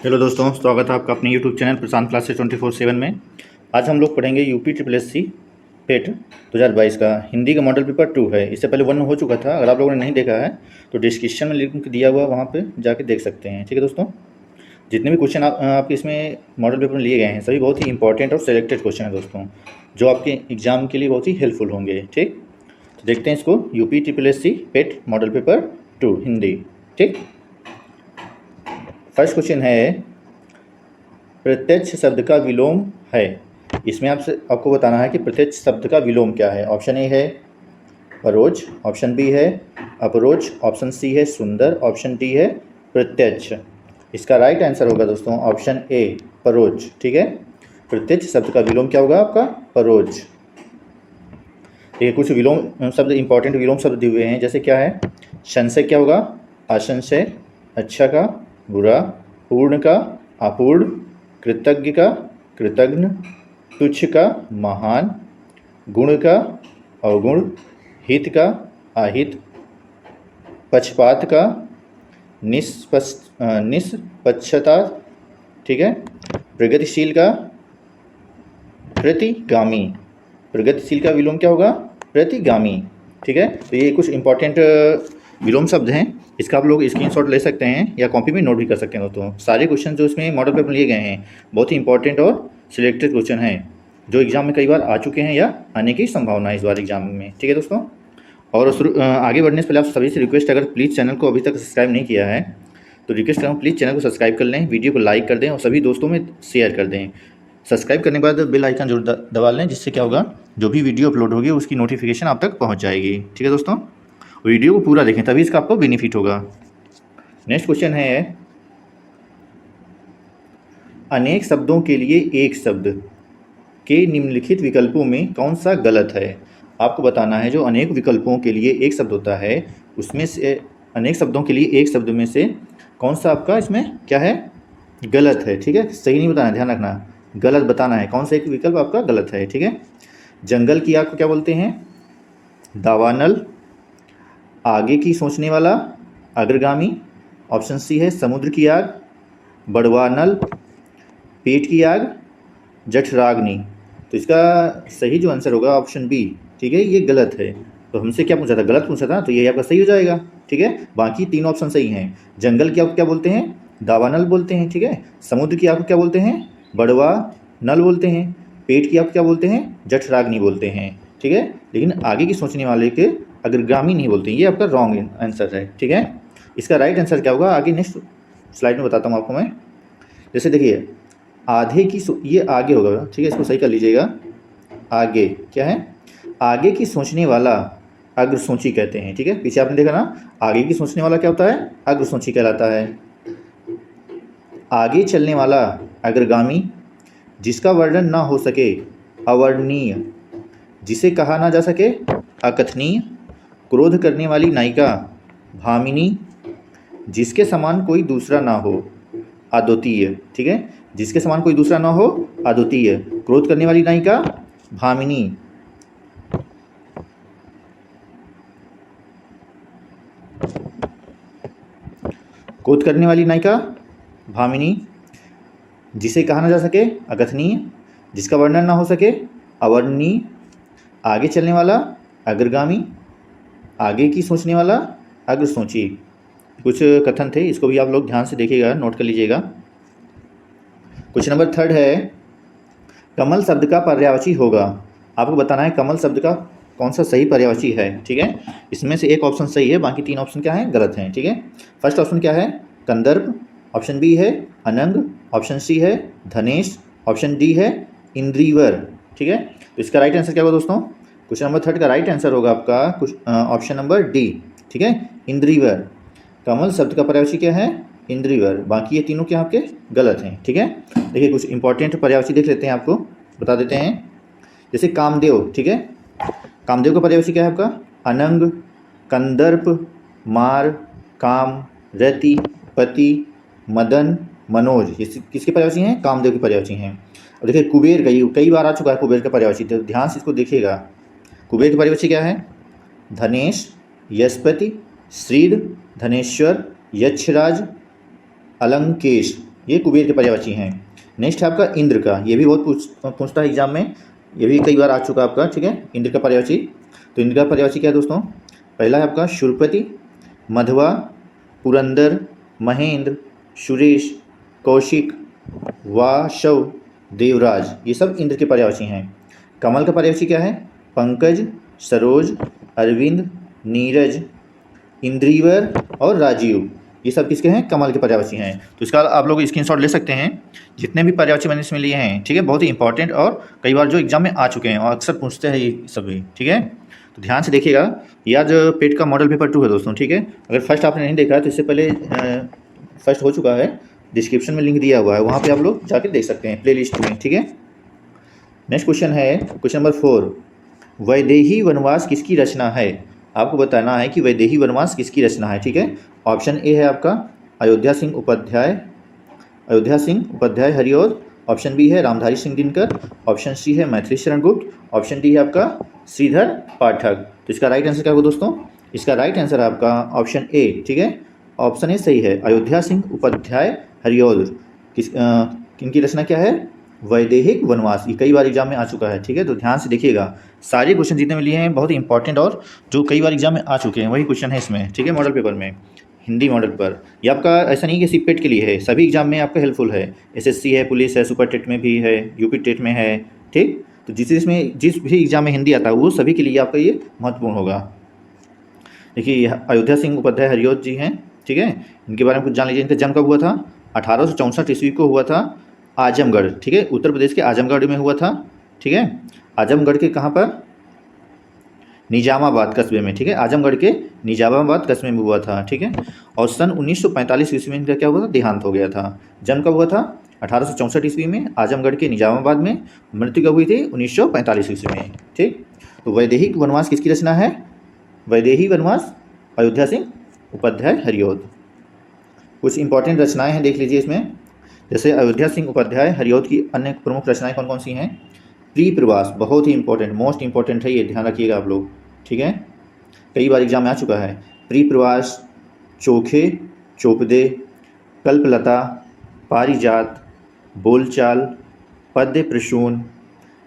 Hello दोस्तों, स्वागत है आपका अपने यूट्यूब चैनल प्रशांत क्लासेस 24/7 में। आज हम लोग पढ़ेंगे यूपी ट्रिपल एस सी पेट 2022 का हिंदी का मॉडल पेपर 2 है। इससे पहले 1 हो चुका था। अगर आप लोगों ने नहीं देखा है तो डिस्क्रिप्शन में लिंक दिया हुआ वहाँ पे जाके देख सकते हैं। ठीक है दोस्तों, जितने भी क्वेश्चन आपके इसमें मॉडल पेपर में लिए गए हैं सभी बहुत ही इंपॉर्टेंट और सेलेक्टेड क्वेश्चन है दोस्तों, जो आपके एग्जाम के लिए बहुत ही हेल्पफुल होंगे। ठीक, तो देखते हैं इसको। यूपी ट्रिपल एस सी पेट मॉडल पेपर 2 हिंदी। ठीक, फर्स्ट क्वेश्चन है प्रत्यक्ष शब्द का विलोम है। इसमें आपको बताना है कि प्रत्यक्ष शब्द का विलोम क्या है। ऑप्शन ए है परोज, ऑप्शन बी है अपरोज, ऑप्शन सी है सुंदर, ऑप्शन डी है प्रत्यक्ष। इसका राइट आंसर होगा दोस्तों ऑप्शन ए परोज। ठीक है, प्रत्यक्ष शब्द का विलोम क्या होगा आपका? परोज। ये कुछ विलोम शब्द, इंपॉर्टेंट विलोम शब्द दिए हुए हैं। जैसे क्या है? संशय क्या होगा? असंशय। अच्छा का बुरा, पूर्ण का अपूर्ण, कृतज्ञ का कृतघ्न, तुच्छ का महान, गुण का अवगुण, हित का अहित, पक्षपात का निष्पक्षता। ठीक है, प्रगतिशील का प्रतिगामी। प्रगतिशील का विलोम क्या होगा? प्रतिगामी। ठीक है, तो ये कुछ इंपॉर्टेंट विलोम शब्द हैं। इसका आप लोग स्क्रीनशॉट ले सकते हैं या कॉपी में नोट भी कर सकते हैं दोस्तों। सारे क्वेश्चन जो इसमें मॉडल पेपर लिए गए हैं बहुत ही इंपॉर्टेंट और सिलेक्टेड क्वेश्चन हैं, जो एग्जाम में कई बार आ चुके हैं या आने की संभावना है इस बार एग्जाम में। ठीक है दोस्तों, और आगे बढ़ने से पहले आप सभी से रिक्वेस्ट, अगर प्लीज़ चैनल को अभी तक सब्सक्राइब नहीं किया है तो रिक्वेस्ट करूँ प्लीज़ चैनल को सब्सक्राइब कर लें, वीडियो को लाइक कर दें और सभी दोस्तों में शेयर कर दें। सब्सक्राइब करने के बाद बेल आइकन जरूर दबा लें, जिससे क्या होगा जो भी वीडियो अपलोड होगी उसकी नोटिफिकेशन आप तक पहुंच जाएगी। ठीक है दोस्तों, वीडियो को पूरा देखें तभी इसका आपको बेनिफिट होगा। नेक्स्ट क्वेश्चन है अनेक शब्दों के लिए एक शब्द के निम्नलिखित विकल्पों में कौन सा गलत है। आपको बताना है जो अनेक विकल्पों के लिए एक शब्द होता है उसमें से अनेक शब्दों के लिए एक शब्द में से कौन सा आपका इसमें क्या है? गलत है। ठीक है, सही नहीं बताना, ध्यान रखना, गलत बताना है कौन सा एक विकल्प आपका गलत है। ठीक है, जंगल की आग को क्या बोलते हैं? दावानल। आगे की सोचने वाला अग्रगामी, ऑप्शन सी है समुद्र की आग, बड़वानल, पेट की आग, जठराग्नि। तो इसका सही जो आंसर होगा ऑप्शन बी। ठीक है, ये गलत है। तो हमसे क्या पूछा था? गलत पूछा था, तो ये आपका सही हो जाएगा। ठीक है, बाकी तीन ऑप्शन सही हैं। जंगल की आग को क्या बोलते हैं? दावानल बोलते हैं। ठीक है, समुद्र की आग को क्या बोलते हैं? बड़वा नल बोलते हैं। पेट की आग को क्या बोलते हैं? जठराग्नि बोलते हैं। ठीक है, लेकिन आगे की सोचने वाले के अग्रगामी नहीं बोलते हैं। ये आपका रॉन्ग आंसर है। ठीक है, इसका राइट आंसर क्या होगा आगे नेक्स्ट स्लाइड में बताता हूँ आपको मैं। जैसे देखिए आधे की ये आगे होगा। ठीक है, इसको सही कर लीजिएगा। आगे क्या है? आगे की सोचने वाला अग्रसोची कहते हैं। ठीक है, पीछे आपने देखा ना, आगे की सोचने वाला क्या होता है? अग्रसोची कहलाता है। आगे चलने वाला अग्रगामी, जिसका वर्णन ना हो सके अवर्णनीय, जिसे कहा ना जा सके अकथनीय, क्रोध करने वाली नायिका भामिनी, जिसके समान कोई दूसरा ना हो अद्वितीय। ठीक है, जिसके समान कोई दूसरा ना हो अद्वितीय, क्रोध करने वाली नायिका भामिनी। क्रोध करने वाली नायिका भामिनी, जिसे कहा ना जा सके अकथनीय, जिसका वर्णन ना हो सके अवर्णनीय, आगे चलने वाला अग्रगामी, आगे की सोचने वाला अग्रसोची। कुछ कथन थे, इसको भी आप लोग ध्यान से देखिएगा, नोट कर लीजिएगा। क्वेश्चन नंबर 3 है कमल शब्द का पर्यायवाची होगा। आपको बताना है कमल शब्द का कौन सा सही पर्यायवाची है। ठीक है, इसमें से एक ऑप्शन सही है, बाकी तीन ऑप्शन क्या है? गलत हैं। ठीक है, फर्स्ट ऑप्शन क्या है? कंदर्प, ऑप्शन बी है अनंग, ऑप्शन सी है धनेश, ऑप्शन डी है इंद्रीवर। ठीक है, तो इसका राइट आंसर क्या होगा दोस्तों? क्वेश्चन नंबर 3 का राइट आंसर होगा आपका ऑप्शन नंबर डी। ठीक है, इंद्रीवर। कमल शब्द का पर्यायवाची क्या है? इंद्रीवर। बाकी ये तीनों क्या आपके गलत हैं। ठीक है, देखिए कुछ इंपॉर्टेंट पर्यायवाची देख लेते हैं, आपको बता देते हैं। जैसे कामदेव। ठीक है, कामदेव का पर्यायवाची क्या है आपका? अनंग, कंदर्प, मार, काम, रति, पति, मदन, मनोज। ये किसके पर्यायवाची हैं? कामदेव के पर्यायवाची हैं। और देखिए कुबेर कई बार आ चुका है कुबेर का पर्यायवाची, तो ध्यान से इसको देखिएगा। कुबेर की पर्यायवाची क्या है? धनेश, यशपति, श्रीध, धनेश्वर, यक्षराज, अलंकेश। ये कुबेर के पर्यायवाची हैं। नेक्स्ट है आपका इंद्र का, ये भी बहुत पूछता है एग्जाम में, ये भी कई बार आ चुका आपका, ठीक है। इंद्र का पर्यायवाची, तो इंद्र का पर्यायवाची क्या है दोस्तों? पहला है आपका शूरपति, मधवा, पुरंदर, महेंद्र, सुरेश, कौशिक, वाशव, देवराज, ये सब इंद्र के पर्यायवाची हैं। कमल का पर्यायवाची क्या है? पंकज, सरोज, अरविंद, नीरज, इंद्रीवर और राजीव, ये सब किसके हैं? कमल के पर्यायवाची हैं। तो इसका आप लोग स्क्रीनशॉट ले सकते हैं, जितने भी पर्यायवाची मैंने इसमें लिए हैं, ठीक है। बहुत ही इंपॉर्टेंट और कई बार जो एग्जाम में आ चुके हैं और अक्सर पूछते हैं ये सभी, ठीक है। तो ध्यान से देखिएगा, ये आज पेट का मॉडल पेपर 2 है दोस्तों, ठीक है। अगर फर्स्ट आपने नहीं देखा तो इससे पहले फर्स्ट हो चुका है, डिस्क्रिप्शन में लिंक दिया हुआ है, वहाँ पे आप लोग जाके देख सकते हैं प्ले लिस्ट में, ठीक है। नेक्स्ट क्वेश्चन है क्वेश्चन नंबर 4, वैदेही वनवास किसकी रचना है? आपको बताना है कि वैदेही वनवास किसकी रचना है, ठीक है। ऑप्शन ए है आपका अयोध्या सिंह उपाध्याय हरिऔध, ऑप्शन बी है रामधारी सिंह दिनकर, ऑप्शन सी है मैथिली शरण गुप्त, ऑप्शन डी है आपका श्रीधर पाठक। तो इसका राइट आंसर क्या होगा दोस्तों? इसका राइट आंसर है आपका ऑप्शन ए, ठीक है। ऑप्शन ए सही है, अयोध्या सिंह उपाध्याय हरिऔध। किनकी रचना क्या है? वैदेहिक वनवास। ये कई बार एग्जाम में आ चुका है, ठीक है। तो ध्यान से देखिएगा, सारे क्वेश्चन जितने में लिए हैं बहुत ही इंपॉर्टेंट और जो कई बार एग्जाम में आ चुके हैं वही क्वेश्चन है इसमें, ठीक है। मॉडल पेपर में, हिंदी मॉडल पर, ये आपका ऐसा नहीं कि सिर्फ पेट के लिए है, सभी एग्जाम में आपका हेल्पफुल है। एसएससी है, पुलिस है, सुपर टेट में भी है, यूपी टेट में है, ठीक। तो जिस भी एग्जाम में हिंदी आता है वो सभी के लिए आपका ये महत्वपूर्ण होगा। देखिए अयोध्या सिंह उपाध्याय हरिऔध जी हैं, ठीक है। इनके बारे में कुछ जान लीजिए। इनका जन्म कब हुआ था? 1864 ईस्वी को हुआ था, आजमगढ़, ठीक है। उत्तर प्रदेश के आजमगढ़ में हुआ था, ठीक है। आजमगढ़ के कहाँ पर? निजामाबाद कस्बे में, ठीक है। आजमगढ़ के निजामाबाद कस्बे में हुआ था, ठीक है। और सन 1945 ईस्वी में इनका क्या हुआ था? देहांत हो गया था। जन्म कब हुआ था? 1864 ईस्वी में आजमगढ़ के निजामाबाद में। मृत्यु कब हुई थी? 1945 ईस्वी में, ठीक। तो वैदेहिक वनवास किसकी रचना है? वैदेही वनवास अयोध्या सिंह उपाध्याय हरिऔध। कुछ इंपॉर्टेंट रचनाएं हैं, देख लीजिए इसमें। जैसे अयोध्या सिंह उपाध्याय हरिऔध की अन्य प्रमुख रचनाएं कौन कौन सी हैं? प्री प्रवास, बहुत ही इंपॉर्टेंट, मोस्ट इंपॉर्टेंट है ये, ध्यान रखिएगा आप लोग, ठीक है। कई बार एग्जाम में आ चुका है। प्री प्रवास, चोखे चोपदे, कल्पलता, पारिजात, बोलचाल, पद्य प्रसून,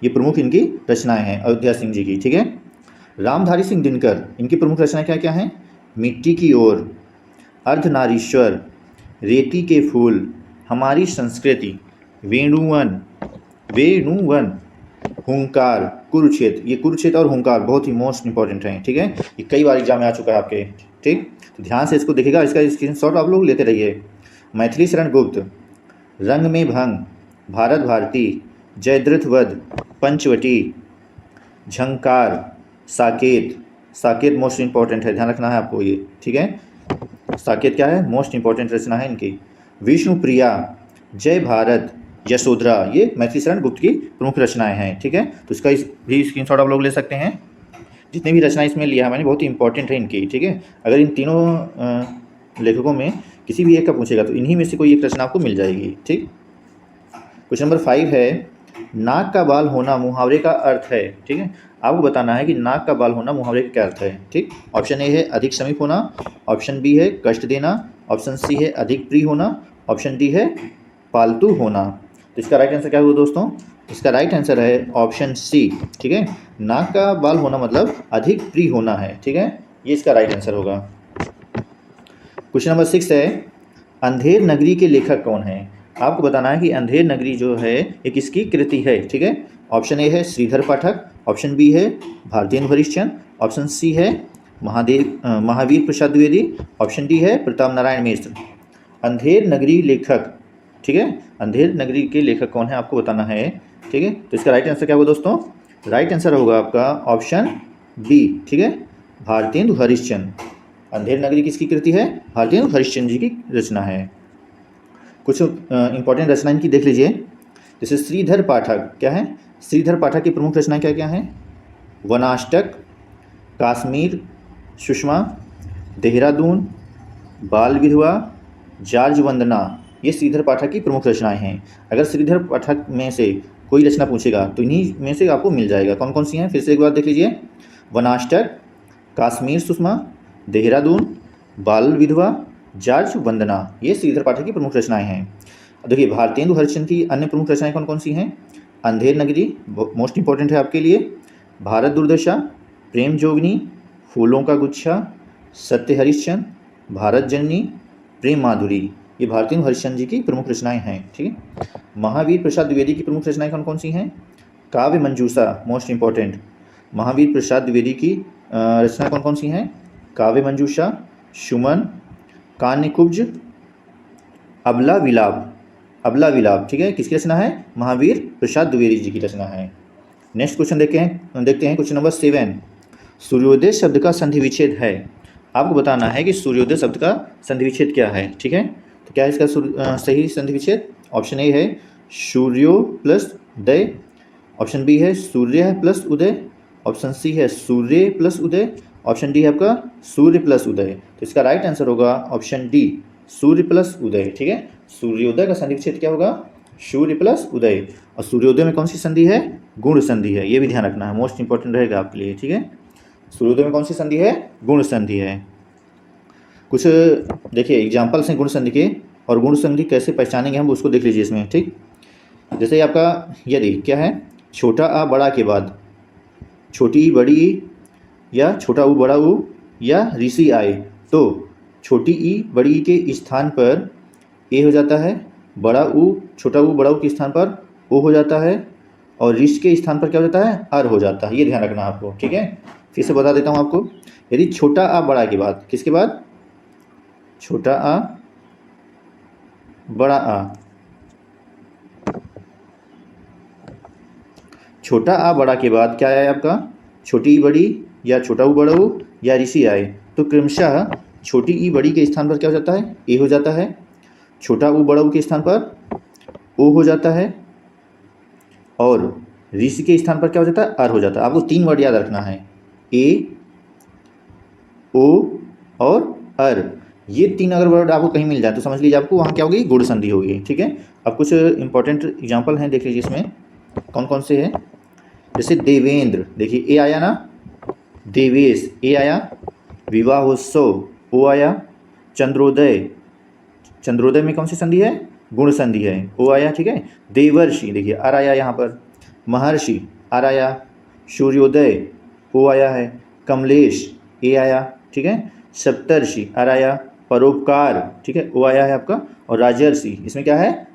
ये प्रमुख इनकी रचनाएं हैं अयोध्या सिंह जी की, ठीक है। रामधारी सिंह दिनकर, इनकी प्रमुख रचनाएं क्या क्या हैं? मिट्टी की ओर, अर्धनारीश्वर, रेती के फूल, हमारी संस्कृति, वेणुवन, हुंकार, कुरुक्षेत्र। ये कुरुक्षेत्र और हुंकार बहुत ही मोस्ट इंपॉर्टेंट हैं, ठीक है। ये कई बार एग्जाम में आ चुका है आपके, ठीक। तो ध्यान से इसको देखिएगा, इसका स्क्रीनशॉट आप लोग लेते रहिए। मैथिली शरण गुप्त, रंग में भंग, भारत भारती, जयद्रथ वध, पंचवटी, झंकार, साकेत मोस्ट इंपॉर्टेंट है, ध्यान रखना है आपको ये, ठीक है। साकेत क्या है? मोस्ट इंपॉर्टेंट रचना है इनकी। विष्णुप्रिया, जय भारत, यशोधरा, ये मैथिली शरण गुप्त की प्रमुख रचनाएं हैं, ठीक है। तो इसका भी स्क्रीनशॉट आप लोग ले सकते हैं। जितने भी रचनाएं इसमें लिया है मैंने, बहुत ही इंपॉर्टेंट है इनकी, ठीक है। अगर इन तीनों लेखकों में किसी भी एक का पूछेगा तो इन्हीं में से कोई एक रचना आपको मिल जाएगी, ठीक। क्वेश्चन नंबर 5 है, नाक का बाल होना मुहावरे का अर्थ है, ठीक है। आपको बताना है कि नाक का बाल होना मुहावरे का क्या अर्थ है, ठीक। ऑप्शन ए है अधिक समीप होना, ऑप्शन बी है कष्ट देना, ऑप्शन सी है अधिक प्रिय होना, ऑप्शन डी है पालतू होना। तो इसका राइट आंसर क्या होगा दोस्तों? इसका राइट आंसर है ऑप्शन सी, ठीक है। नाक का बाल होना मतलब अधिक प्रिय होना है, ठीक है। ये इसका राइट आंसर होगा। क्वेश्चन नंबर 6 है, अंधेर नगरी के लेखक कौन है? आपको बताना है कि अंधेर नगरी जो है ये किसकी कृति है, ठीक है। ऑप्शन ए है श्रीधर पाठक, ऑप्शन बी है भारतेंदु हरिश्चंद्र, ऑप्शन सी है महावीर प्रसाद द्विवेदी, ऑप्शन डी है प्रताप नारायण मिश्र। अंधेर नगरी लेखक, ठीक है। अंधेर नगरी के लेखक कौन है आपको बताना है, ठीक है। तो इसका राइट आंसर क्या होगा दोस्तों? राइट आंसर होगा आपका ऑप्शन बी, ठीक है, भारतेंदु हरिश्चंद्र। अंधेर नगरी किसकी कृति है? भारतेंदु हरिश्चंद्र जी की रचना है। कुछ इंपॉर्टेंट रचना इनकी देख लीजिए। जैसे श्रीधर पाठक, क्या है? श्रीधर पाठक की प्रमुख रचनाएं क्या क्या हैं? वनाष्टक, काश्मीर सुषमा, देहरादून, बाल विधवा, जार्ज वंदना, ये श्रीधर पाठक की प्रमुख रचनाएं हैं। अगर श्रीधर पाठक में से कोई रचना पूछेगा तो इन्हीं में से आपको मिल जाएगा। कौन कौन सी हैं? फिर से एक बार देख लीजिए। वनाष्टक, काश्मीर सुषमा, देहरादून, बाल विधवा, जार्ज वंदना, ये श्रीधर पाठक की प्रमुख रचनाएं हैं। देखिए भारतेंदु हरिश्चंद्र की अन्य प्रमुख रचनाएं कौन कौन सी हैं? अंधेर नगरी मोस्ट इंपॉर्टेंट है आपके लिए, भारत दुर्दशा, प्रेम जोगनी, फूलों का गुच्छा, सत्य हरिश्चंद्र, भारत जननी, प्रेम माधुरी, ये भारतेंदु हरिश्चंद्र जी की प्रमुख रचनाएं हैं। ठीक है। महावीर प्रसाद द्विवेदी की प्रमुख रचनाएं कौन कौन सी हैं? काव्य मंजूषा मोस्ट इंपॉर्टेंट, महावीर प्रसाद द्विवेदी की रचना कौन कौन सी हैं? काव्य मंजूषा, सुमन, कान्य कुब्ज, अबला विलाप। अबला विलाप, ठीक है, किसकी रचना है? महावीर प्रसाद द्विवेदी जी की रचना है। नेक्स्ट क्वेश्चन देखते हैं क्वेश्चन नंबर 7। सूर्योदय शब्द का संधि विच्छेद है। आपको बताना है कि सूर्योदय शब्द का संधि विच्छेद क्या है। ठीक है, तो क्या है इसका सही संधि विच्छेद? ऑप्शन ए है सूर्यो प्लस दय, ऑप्शन बी है सूर्य प्लस उदय, ऑप्शन सी है सूर्य प्लस उदय, ऑप्शन डी है आपका सूर्य प्लस उदय। तो इसका राइट आंसर होगा ऑप्शन डी, सूर्य प्लस उदय। ठीक है, सूर्योदय का संधि विच्छेद क्या होगा? सूर्य प्लस उदय। और सूर्योदय में कौन सी संधि है? गुण संधि है, ये भी ध्यान रखना है, मोस्ट इंपॉर्टेंट रहेगा आपके लिए। ठीक है, सूर्योदय में कौन सी संधि है? गुण संधि है। कुछ देखिए एग्जाम्पल्स हैं गुण संधि के, और गुण संधि कैसे पहचानेंगे हम उसको देख लीजिए इसमें। ठीक, जैसे आपका यदि क्या है, छोटा आ बड़ा के बाद छोटी ई बड़ी ई, या छोटा ऊ बड़ा ऊ, या ऋषि आए, तो छोटी ई बड़ी ई के स्थान पर ए हो जाता है, बड़ा ऊ छोटा ऊ बड़ा ऊ के स्थान पर ओ हो जाता है, और ऋष के स्थान पर क्या हो जाता है? अर हो जाता है। ये ध्यान रखना आपको। ठीक है, फिर से बता देता हूँ आपको। यदि छोटा आ बड़ा के बाद, किसके बाद? छोटा आ बड़ा आ, छोटा आ बड़ा के बाद क्या आया आपका? छोटी ई बड़ी, या छोटा ऊ बड़ा ऊ, या ऋषि आए, तो क्रमशः छोटी ई बड़ी के स्थान पर क्या हो जाता है? ए हो जाता है, छोटा ऊ बड़ा ऊ के स्थान पर ओ हो जाता है, और ऋषि के स्थान पर क्या हो जाता है? अर हो जाता है। आपको 3 वर्ड याद रखना है, ए, ओ और अर। ये 3 अगर वर्ड आपको कहीं मिल जाए तो समझ लीजिए आपको वहाँ क्या होगी? गुण संधि होगी। ठीक है, अब कुछ इंपॉर्टेंट एग्जाम्पल हैं, देख लीजिए इसमें कौन कौन से हैं। जैसे देवेंद्र, देखिए ए आया ना, देवेश ए आया, विवाहोत्सव ओ आया, चंद्रोदय, चंद्रोदय में कौन सी संधि है? गुण संधि है, ओ आया। ठीक है, देवर्षि देखिए अर आया यहाँ पर, महर्षि अर आया, सूर्योदय ओ आया है, कमलेश ए आया। ठीक है, सप्तर्षि अर आया, परोपकार ठीक है ओ आया है आपका, और राजर्षि इसमें क्या है?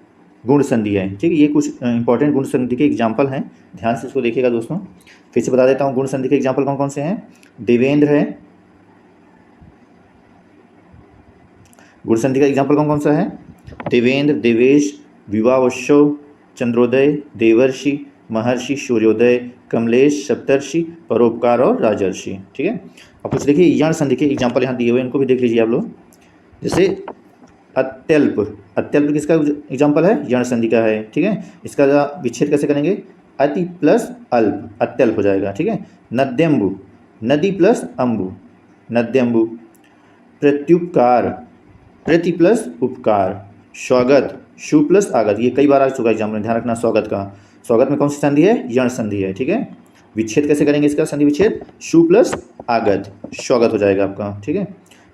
गुण संधि है। ठीक है, ये कुछ इंपॉर्टेंट गुण संधि के एग्जाम्पल हैं, ध्यान से इसको देखिएगा दोस्तों। फिर से बता देता हूँ गुण संधि के एग्जाम्पल कौन कौन से हैं। देवेंद्र है, गुण संधि का एग्जाम्पल कौन कौन सा है? देवेंद्र, देवेश, विवाहोत्सव, चंद्रोदय, देवर्षि, महर्षि, सूर्योदय, कमलेश, सप्तर्षि, परोपकार और राजर्षि। ठीक है, अब कुछ देखिए यण संधि के एग्जाम्पल यहाँ दिए हुए, इनको भी देख लीजिए आप लोग। जैसे अत्यल्प, अत्यल्प किसका एग्जाम्पल है? यण संधि का है। ठीक है, इसका विच्छेद कैसे करेंगे? अति प्लस अल्प, अत्यल्प हो जाएगा। ठीक है, नद्यम्बु, नदी प्लस अम्बु, नद्यम्बु। प्रत्युपकार, प्रति प्लस उपकार। स्वागत, शु प्लस आगत, ये कई बार आ चुका एग्जाम में, ध्यान रखना। स्वागत का, स्वागत में कौन सी संधि है? यण संधि है। ठीक है, विच्छेद कैसे करेंगे इसका? संधि विच्छेद शु प्लस आगत, स्वागत हो जाएगा आपका। ठीक है,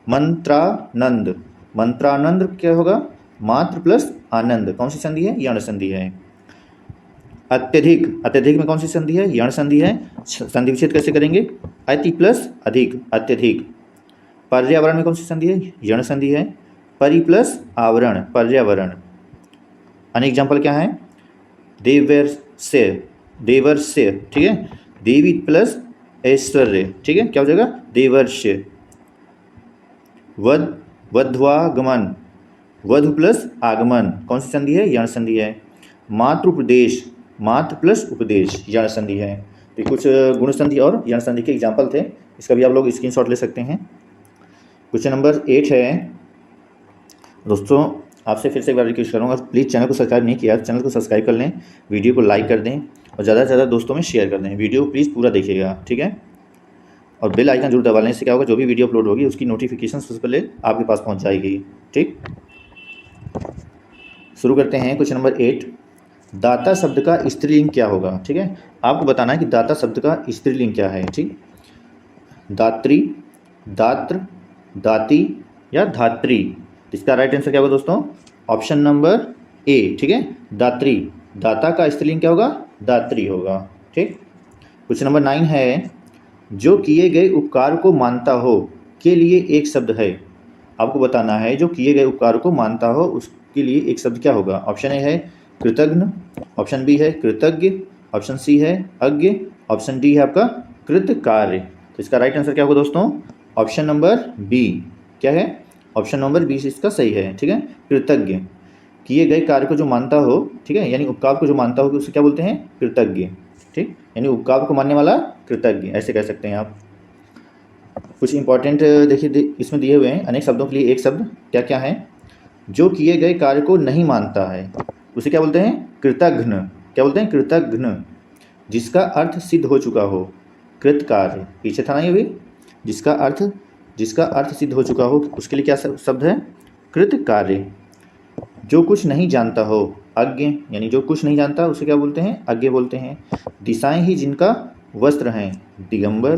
मंत्रानंद, मंत्रानंद क्या होगा? मात्र प्लस आनंद, कौन सी संधि है? यण संधि है। अत्यधिक, अत्यधिक में कौन सी संधि है? यण संधि है। संधि विच्छेद कैसे करेंगे? अति प्लस अधिक, अत्यधिक। पर्यावरण में कौन सी संधि है? यण संधि है। परि प्लस आवरण, पर्यावरण। अन्य एग्जाम्पल क्या है? देवर्ष्य, देवर्ष्य। ठीक है, देवी प्लस ऐश्वर्य। ठीक है, क्या हो जाएगा? देवर्ष्य। वध, वध्वागमन, वधु प्लस आगमन, कौन सी संधि है? यण संधि है। मातृपदेश, मातृ प्लस उपदेश, यण संधि है। तो कुछ गुण संधि और यण संधि के एग्जाम्पल थे, इसका भी आप लोग स्क्रीनशॉट ले सकते हैं। क्वेश्चन नंबर 8 है दोस्तों, आपसे फिर से एक बार रिक्वेस्ट करूँगा, प्लीज़ चैनल को सब्सक्राइब नहीं किया, चैनल को सब्सक्राइब कर लें, वीडियो को लाइक कर दें, और ज़्यादा से ज़्यादा दोस्तों में शेयर कर दें। वीडियो प्लीज़ पूरा देखिएगा। ठीक है, और बेल आइकन जरूर दबा लें, इससे क्या होगा? जो भी वीडियो अपलोड होगी उसकी नोटिफिकेशन सबसे पहले आपके पास पहुँच जाएगी। ठीक, शुरू करते हैं क्वेश्चन नंबर 8। दाता शब्द का स्त्रीलिंग क्या होगा? ठीक है, आपको बताना है कि दाता शब्द का स्त्रीलिंग क्या है। ठीक, दात्री, दात्र, दाती या धात्री। इसका राइट आंसर क्या होगा दोस्तों? ऑप्शन नंबर ए, ठीक है। दात्री, दाता का स्त्रीलिंग क्या होगा? दात्री होगा, ठीक। क्वेश्चन नंबर 9 है, जो किए गए उपकार को मानता हो के लिए एक शब्द है। आपको बताना है जो किए गए उपकार को मानता हो उसके लिए एक शब्द क्या होगा? ऑप्शन ए है कृतघ्न, ऑप्शन बी है कृतज्ञ, ऑप्शन सी है अज्ञ, ऑप्शन डी है आपका कृतकार्य। तो इसका राइट आंसर क्या होगा दोस्तों? Option number B. क्या है? ऑप्शन नंबर बी इसका सही है, ठीक है। कृतज्ञ, किए गए कार्य को जो मानता हो, ठीक है, यानी उपकार को जो मानता हो उसे क्या बोलते हैं? कृतज्ञ, ठीक। यानी उपकार को मानने वाला कृतज्ञ, ऐसे कह सकते हैं आप। कुछ इंपॉर्टेंट देखिए इसमें दिए हुए हैं, अनेक शब्दों के लिए एक शब्द क्या क्या है? जो किए गए कार्य को नहीं मानता है उसे क्या बोलते हैं? कृतघ्न। क्या बोलते हैं? कृतघ्न। जिसका अर्थ सिद्ध हो चुका हो, कृतकार्य, पीछे था ना ये भी। जिसका अर्थ सिद्ध हो चुका हो उसके लिए क्या शब्द है? कृतकार्य। जो कुछ नहीं जानता हो, अज्ञ, यानी जो कुछ नहीं जानता उसे क्या बोलते हैं? अज्ञ बोलते हैं। दिशाएं ही जिनका वस्त्र हैं, दिगंबर।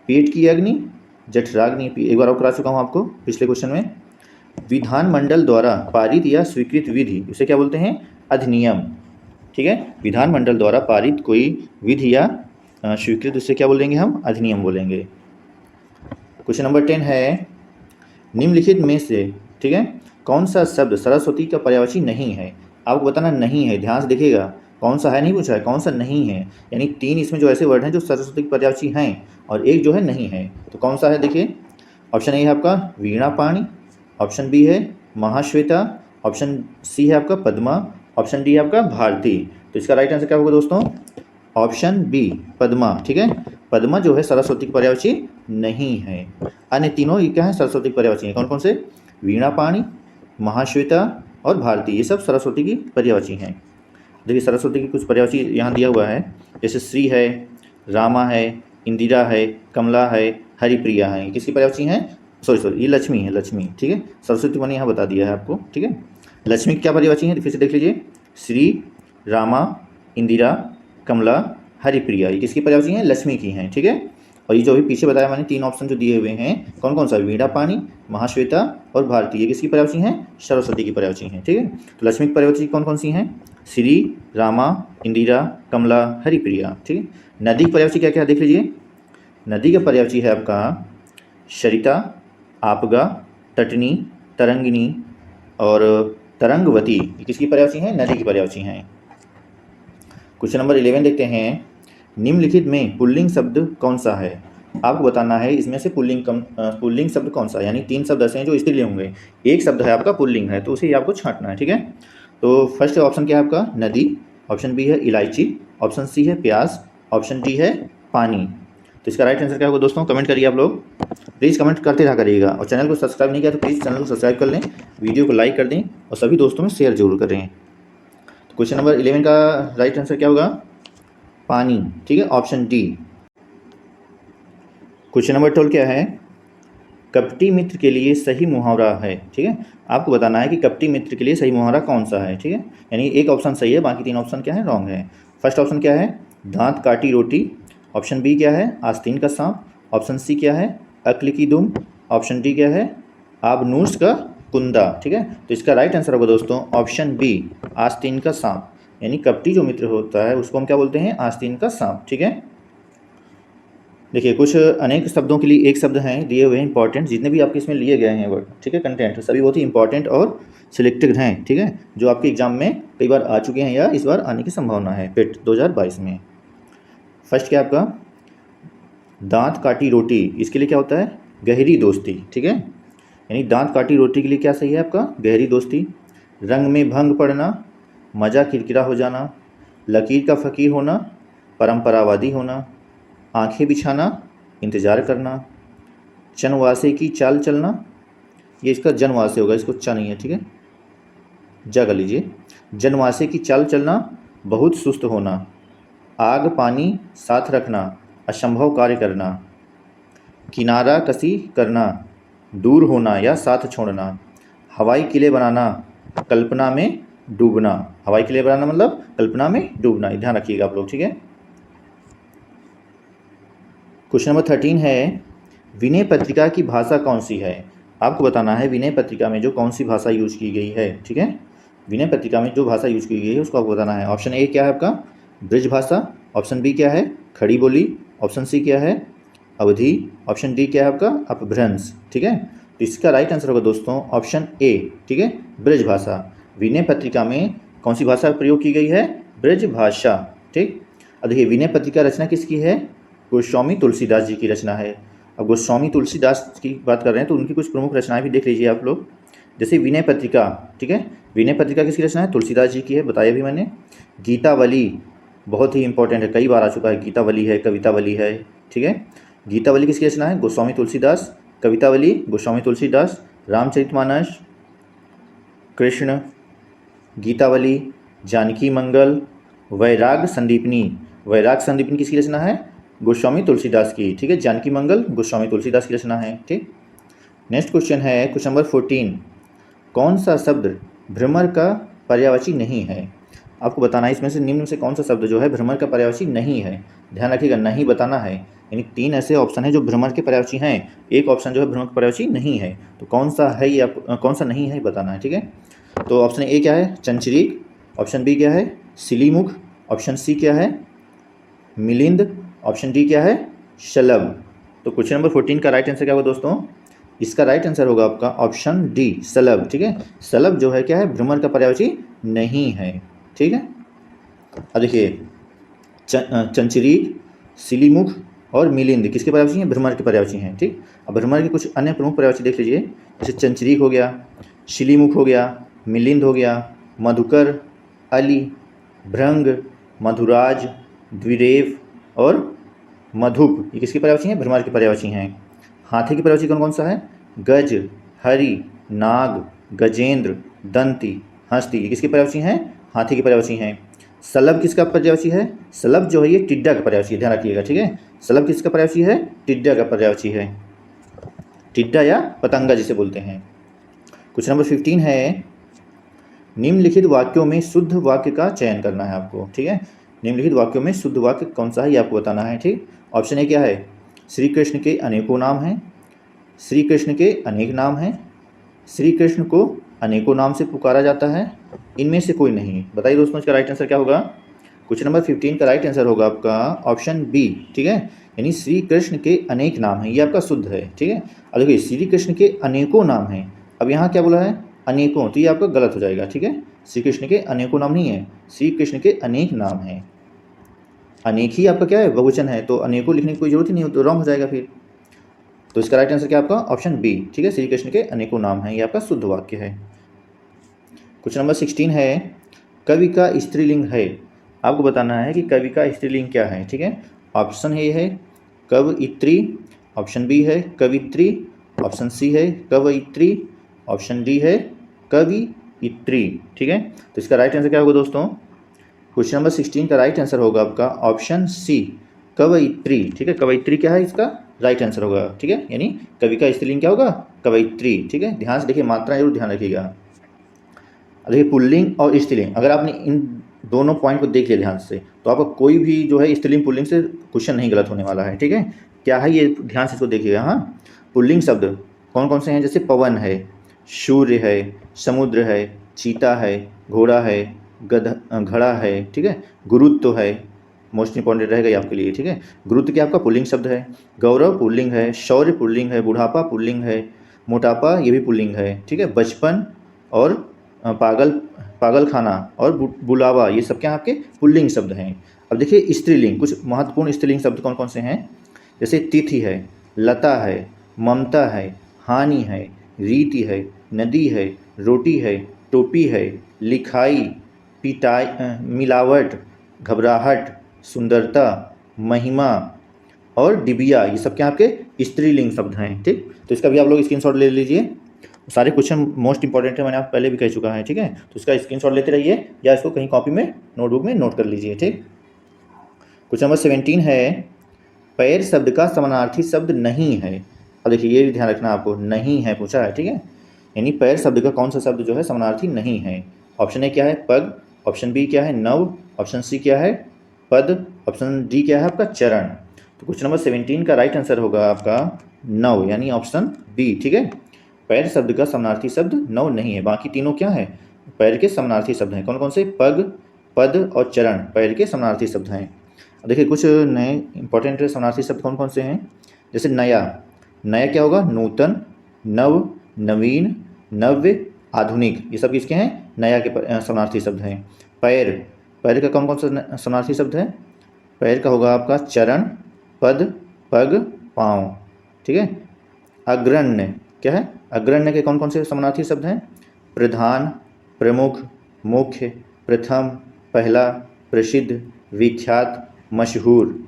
पेट की अग्नि, जठराग्नि, एक बार और करा चुका हूँ आपको पिछले क्वेश्चन में। विधानमंडल द्वारा पारित या स्वीकृत विधि उसे क्या बोलते हैं? अधिनियम, ठीक है। विधानमंडल द्वारा पारित कोई विधि या स्वीकृत उसे क्या बोलेंगे हम? अधिनियम बोलेंगे। क्वेश्चन नंबर 10 है, निम्नलिखित में से, ठीक है, कौन सा शब्द सरस्वती का पर्यायवाची नहीं है? आपको बताना नहीं है, ध्यान से देखिएगा। कौन सा है नहीं पूछा है, कौन सा नहीं है। यानी 3 इसमें जो ऐसे वर्ड हैं जो सरस्वती के पर्यायवाची हैं और एक जो है नहीं है। तो कौन सा है देखिए। ऑप्शन ए है आपका वीणा पाणी, ऑप्शन बी है महाश्वेता, ऑप्शन सी है आपका पद्मा, ऑप्शन डी है आपका भारती। तो इसका राइट आंसर क्या होगा दोस्तों? ऑप्शन बी पद्मा, ठीक है। पद्मा जो है सरस्वती की पर्यायवाची नहीं है। अन्य तीनों ये क्या है? सरस्वती की पर्यायवाची हैं। कौन कौन से? वीणा पाणी, महाश्वेता और भारती, ये सब सरस्वती की पर्यायवाची हैं। देखिए सरस्वती की कुछ पर्यायवाची यहाँ दिया हुआ है, जैसे श्री है, रामा है, इंदिरा है, कमला है, हरिप्रिया है। किसकी पर्यायवाची हैं? सॉरी ये लक्ष्मी है, लक्ष्मी, ठीक है। सरस्वती मैंने यहाँ बता दिया है आपको, ठीक है। लक्ष्मी की क्या पर्यायवाची है? फिर से देख लीजिए, श्री, रामा, इंदिरा, कमला, हरिप्रिया, ये किसकी पर्यायवाची हैं? लक्ष्मी की हैं, ठीक है। और ये जो भी पीछे बताया मैंने 3 ऑप्शन जो दिए हुए हैं, कौन कौन सा? वीणा पाणी, महाश्वेता और भारती, ये किसकी पर्यायवाची हैं? सरस्वती की पर्यायवाची हैं, ठीक है। तो लक्ष्मी की पर्यायवाची कौन कौन सी हैं? श्री, रामा, इंदिरा, कमला, हरिप्रिया, ठीक है। नदी की पर्यायवाची क्या क्या देख लीजिए। नदी का पर्यायवाची है आपका सरिता, आपगा, तटनी, तरंगिनी और तरंगवती, ये किसकी पर्यायवाची हैं? नदी की पर्यायवाची हैं। क्वेश्चन नंबर 11 देखते हैं, निम्नलिखित में पुल्लिंग शब्द कौन सा है? आपको बताना है इसमें से पुल्लिंग शब्द कौन सा है, यानी 3 शब्द ऐसे हैं जो स्त्रीलिंग होंगे, एक शब्द है आपका पुल्लिंग है, तो उसे आपको छांटना है, ठीक है। तो फर्स्ट ऑप्शन क्या है आपका? नदी, ऑप्शन बी है इलायची, ऑप्शन सी है प्याज, ऑप्शन डी है पानी। तो इसका राइट आंसर क्या होगा दोस्तों? कमेंट करिए आप लोग, प्लीज़ कमेंट करते रहा करिएगा। और चैनल को सब्सक्राइब नहीं किया तो प्लीज़ चैनल को सब्सक्राइब कर लें, वीडियो को लाइक कर दें और सभी दोस्तों में शेयर जरूर करें। तो क्वेश्चन नंबर 11 का राइट आंसर क्या होगा? पानी, ठीक है, ऑप्शन डी। क्वेश्चन नंबर 12 क्या है? कपटी मित्र के लिए सही मुहावरा है, ठीक है। आपको बताना है कि कपटी मित्र के लिए सही मुहावरा कौन सा है, ठीक है। यानी एक ऑप्शन सही है, बाकी 3 ऑप्शन क्या है? रॉन्ग है। फर्स्ट ऑप्शन क्या है? दांत काटी रोटी, ऑप्शन बी क्या है? आस्तीन का सांप, ऑप्शन सी क्या है? अक्ल की दुम, ऑप्शन डी क्या है? आबनूस का कुंदा, ठीक है। तो इसका राइट आंसर होगा दोस्तों ऑप्शन बी, आस्तीन का सांप। यानी कपटी जो मित्र होता है उसको हम क्या बोलते हैं? आस्तीन का सांप, ठीक है। देखिए कुछ अनेक शब्दों के लिए एक शब्द हैं दिए हुए हैं इंपॉर्टेंट, जितने भी आपके इसमें लिए गए हैं वर्ड, ठीक है, कंटेंट सभी बहुत ही इंपॉर्टेंट और सिलेक्टेड हैं, ठीक है, जो आपके एग्जाम में कई बार आ चुके हैं या इस बार आने की संभावना है पेट 2022 में। फर्स्ट क्या आपका? दांत काटी रोटी, इसके लिए क्या होता है? गहरी दोस्ती, ठीक है। यानी दांत काटी रोटी के लिए क्या सही है आपका? गहरी दोस्ती। रंग में भंग पड़ना, मज़ा किरकिरा हो जाना, लकीर का फ़कीर होना, परंपरावादी होना, आंखें बिछाना, इंतज़ार करना, चनवासे की चाल चलना, ये इसका जनवासे होगा, इसको च नहीं है, ठीक है, जा कर लीजिए। जनवासे की चाल चलना, बहुत सुस्त होना, आग पानी साथ रखना, असंभव कार्य करना, किनारा कसी करना, दूर होना या साथ छोड़ना, हवाई किले बनाना, कल्पना में डूबना। हवाई किले बनाना मतलब कल्पना में डूबना, ध्यान रखिएगा आप लोग, ठीक है। क्वेश्चन नंबर 13 है, विनय पत्रिका की भाषा कौन सी है? आपको बताना है विनय पत्रिका में जो कौन सी भाषा यूज की गई है, ठीक है। विनय पत्रिका में जो भाषा यूज की गई है उसको आपको बताना है। ऑप्शन ए क्या है आपका, ब्रज भाषा। ऑप्शन बी क्या है, खड़ी बोली। ऑप्शन सी क्या है, अवधी। ऑप्शन डी क्या है आपका, अपभ्रंश। ठीक है, तो इसका राइट आंसर होगा दोस्तों ऑप्शन ए। ठीक है, ब्रज भाषा। विनय पत्रिका में कौन सी भाषा प्रयोग की गई है, ब्रज भाषा। ठीक, अब देखिए विनय पत्रिका रचना किसकी है, गोस्वामी तुलसीदास जी की रचना है। अब गोस्वामी तुलसीदास की बात कर रहे हैं तो उनकी कुछ प्रमुख रचनाएं भी देख लीजिए आप लोग। जैसे विनय पत्रिका, ठीक है, विनय पत्रिका किसकी रचना है, तुलसीदास जी की है, बताया भी मैंने। गीतावली बहुत ही इंपॉर्टेंट है, कई बार आ चुका है, गीतावली है, कवितावली है। ठीक है, गीतावली किसकी रचना है, गोस्वामी तुलसीदास। कवितावली गोस्वामी तुलसीदास। रामचरितमानस कृष्ण। गीतावली जानकी मंगल। वैराग संदीपनी, वैराग संदीपनी किसकी रचना है, गोस्वामी तुलसीदास की। ठीक है, जानकी मंगल गोस्वामी तुलसीदास की रचना है। ठीक, नेक्स्ट क्वेश्चन है क्वेश्चन नंबर 14। कौन सा शब्द भ्रमर का पर्यायवाची नहीं है। आपको बताना है इसमें से निम्न से कौन सा शब्द जो है भ्रमर का पर्यायवाची नहीं है। ध्यान रखिएगा, नहीं बताना है, यानी 3 ऐसे ऑप्शन है जो भ्रमर के पर्यायवाची हैं, एक ऑप्शन जो है भ्रमर का पर्यायवाची नहीं है। तो कौन सा है ये आपको, कौन सा नहीं है बताना है। ठीक है, तो ऑप्शन ए क्या है, चंचरीक। ऑप्शन बी क्या है, सिलीमुख। ऑप्शन सी क्या है, मिलिंद। ऑप्शन डी क्या है, शलभ। तो क्वेश्चन नंबर 14 का राइट आंसर क्या होगा दोस्तों, इसका राइट आंसर होगा आपका ऑप्शन डी, शलभ। ठीक है, शलभ जो है क्या है, भ्रमर का पर्यायवाची नहीं है। ठीक है, अब देखिए चंचरीक, सिलीमुख और मिलिंद किसके पर्यायवाची हैं, भ्रमर के पर्यायवाची हैं। ठीक, अब भ्रमर के कुछ अन्य प्रमुख पर्यायवाची देख लीजिए। जैसे चंचरीक हो गया, सिलीमुख हो गया, मिलिंद हो गया, मधुकर, अली, भृंग, मधुराज, द्विरेफ और मधुप, ये किसके पर्यायवाची हैं, भ्रमर के पर्यायवाची हैं। हाथी के पर्यायवाची कौन कौन सा है, गज, हरि, नाग, गजेंद्र, दंती, हस्ती, ये किसके पर्यायवाची हैं, हाथी के पर्यायवाची हैं। शलभ किसका पर्यायवाची है, शलभ जो है ये टिड्डा का पर्यायवाची है, ध्यान रखिएगा। ठीक है, शलभ किसका पर्यायवाची है, टिड्डा का पर्यायवाची है, टिड्डा या पतंगा जिसे बोलते हैं। क्वेश्चन नंबर 15 है, निम्नलिखित वाक्यों में शुद्ध वाक्य का चयन करना है आपको। ठीक है, निम्नलिखित वाक्यों में शुद्ध वाक्य कौन सा है ये आपको बताना है। ठीक, ऑप्शन ए क्या है, श्री कृष्ण के अनेकों नाम हैं। श्री कृष्ण के अनेक नाम हैं। श्री कृष्ण को अनेकों नाम से पुकारा जाता है। इनमें से कोई नहीं। बताइए दोस्तों इसका राइट आंसर क्या होगा। क्वेश्चन नंबर 15 का राइट आंसर होगा आपका ऑप्शन बी। ठीक है, यानी श्री कृष्ण के अनेक नाम हैं, ये आपका शुद्ध है। ठीक है, अब देखिए श्री कृष्ण के अनेकों नाम हैं, अब यहाँ क्या बोला है, अनेकों, तो ये आपका गलत हो जाएगा। ठीक है, श्री कृष्ण के अनेकों नाम नहीं है, श्री कृष्ण के अनेक नाम हैं। अनेक ही आपका क्या है, बहुवचन है, तो अनेकों लिखने की कोई जरूरत ही नहीं हो, तो रॉन्ग हो जाएगा फिर। तो इसका राइट आंसर क्या आपका ऑप्शन बी। ठीक है, श्री कृष्ण के अनेकों नाम हैं, ये आपका शुद्ध वाक्य है। क्वेश्चन नंबर 16 है, कवि का स्त्रीलिंग है। आपको बताना है कि कवि का स्त्रीलिंग क्या है। ठीक है, ऑप्शन ए है कवयित्री। ऑप्शन बी है कवित्री। ऑप्शन सी है कवयित्री। ऑप्शन डी है कवियित्री। ठीक है, तो इसका राइट आंसर क्या होगा दोस्तों, क्वेश्चन नंबर 16 का राइट आंसर होगा आपका ऑप्शन सी, कवयित्री। ठीक है, कवयित्री क्या है इसका राइट आंसर होगा। ठीक है, यानी कवि का स्त्रीलिंग क्या होगा, कवयित्री। ठीक है, ध्यान से देखिए, मात्रा जरूर ध्यान रखिएगा। देखिए पुल्लिंग और स्त्रीलिंग, अगर आपने इन दोनों पॉइंट को देख लिया ध्यान से, तो आपका कोई भी जो है स्त्रीलिंग पुल्लिंग से क्वेश्चन नहीं गलत होने वाला है। ठीक है, क्या है ये ध्यान से इसको देखिएगा। हाँ, पुल्लिंग शब्द कौन कौन से हैं, जैसे पवन है, सूर्य है, समुद्र है, चीता है, घोड़ा है, घड़ा है। ठीक है, गुरुत्व है, मोस्ट इंपॉर्टेंट रहेगा ये आपके लिए। ठीक है, गुरुत्व क्या आपका पुल्लिंग शब्द है। गौरव पुल्लिंग है, शौर्य पुल्लिंग है, बुढ़ापा पुल्लिंग है, मोटापा ये भी पुल्लिंग है। ठीक है, बचपन और पागल खाना और बुलावा ये सब क्या आपके पुल्लिंग शब्द हैं। अब देखिए स्त्रीलिंग, कुछ महत्वपूर्ण स्त्रीलिंग शब्द कौन कौन से हैं, जैसे तिथि है, लता है, ममता है, हानि है, रीति है, नदी है, रोटी है, टोपी है, लिखाई, पिटाई, मिलावट, घबराहट, सुंदरता, महिमा और डिबिया, ये सब क्या आपके स्त्रीलिंग शब्द हैं। ठीक, तो इसका भी आप लोग स्क्रीनशॉट ले लीजिए। सारे क्वेश्चन मोस्ट इंपॉर्टेंट है, मैंने आप पहले भी कह चुका है। ठीक है, तो इसका स्क्रीनशॉट लेते रहिए या इसको कहीं कॉपी में नोटबुक में नोट कर लीजिए। ठीक, क्वेश्चन नंबर 17 है, पैर शब्द का समानार्थी शब्द नहीं है। अब देखिए ये भी ध्यान रखना आपको, नहीं है पूछा है। ठीक है, यानी पैर शब्द का कौन सा शब्द जो है समानार्थी नहीं है। ऑप्शन ए क्या है पग। ऑप्शन बी क्या है नव। ऑप्शन सी क्या है पद। ऑप्शन डी क्या है आपका चरण। तो क्वेश्चन नंबर 17 का राइट आंसर होगा आपका नव, यानी ऑप्शन बी। ठीक है, पैर शब्द का समानार्थी शब्द नव नहीं है, बाकी तीनों क्या है, पैर के समानार्थी शब्द हैं। कौन कौन से? पग, पद और चरण पैर के समानार्थी शब्द हैं। देखिए कुछ नए इंपॉर्टेंट समानार्थी शब्द कौन कौन से हैं। जैसे नया, नया क्या होगा? नूतन, नव, नवीन, नव्य, आधुनिक, ये सब किसके हैं? नया के समानार्थी शब्द हैं। पैर, पैर का कौन कौन सा समानार्थी शब्द है? पैर का होगा आपका चरण, पद, पग, पाँव, ठीक है। अग्रण्य क्या है? अग्रण्य के कौन कौन से समानार्थी शब्द हैं? प्रधान, प्रमुख, मुख्य, प्रथम, पहला, प्रसिद्ध, विख्यात, मशहूर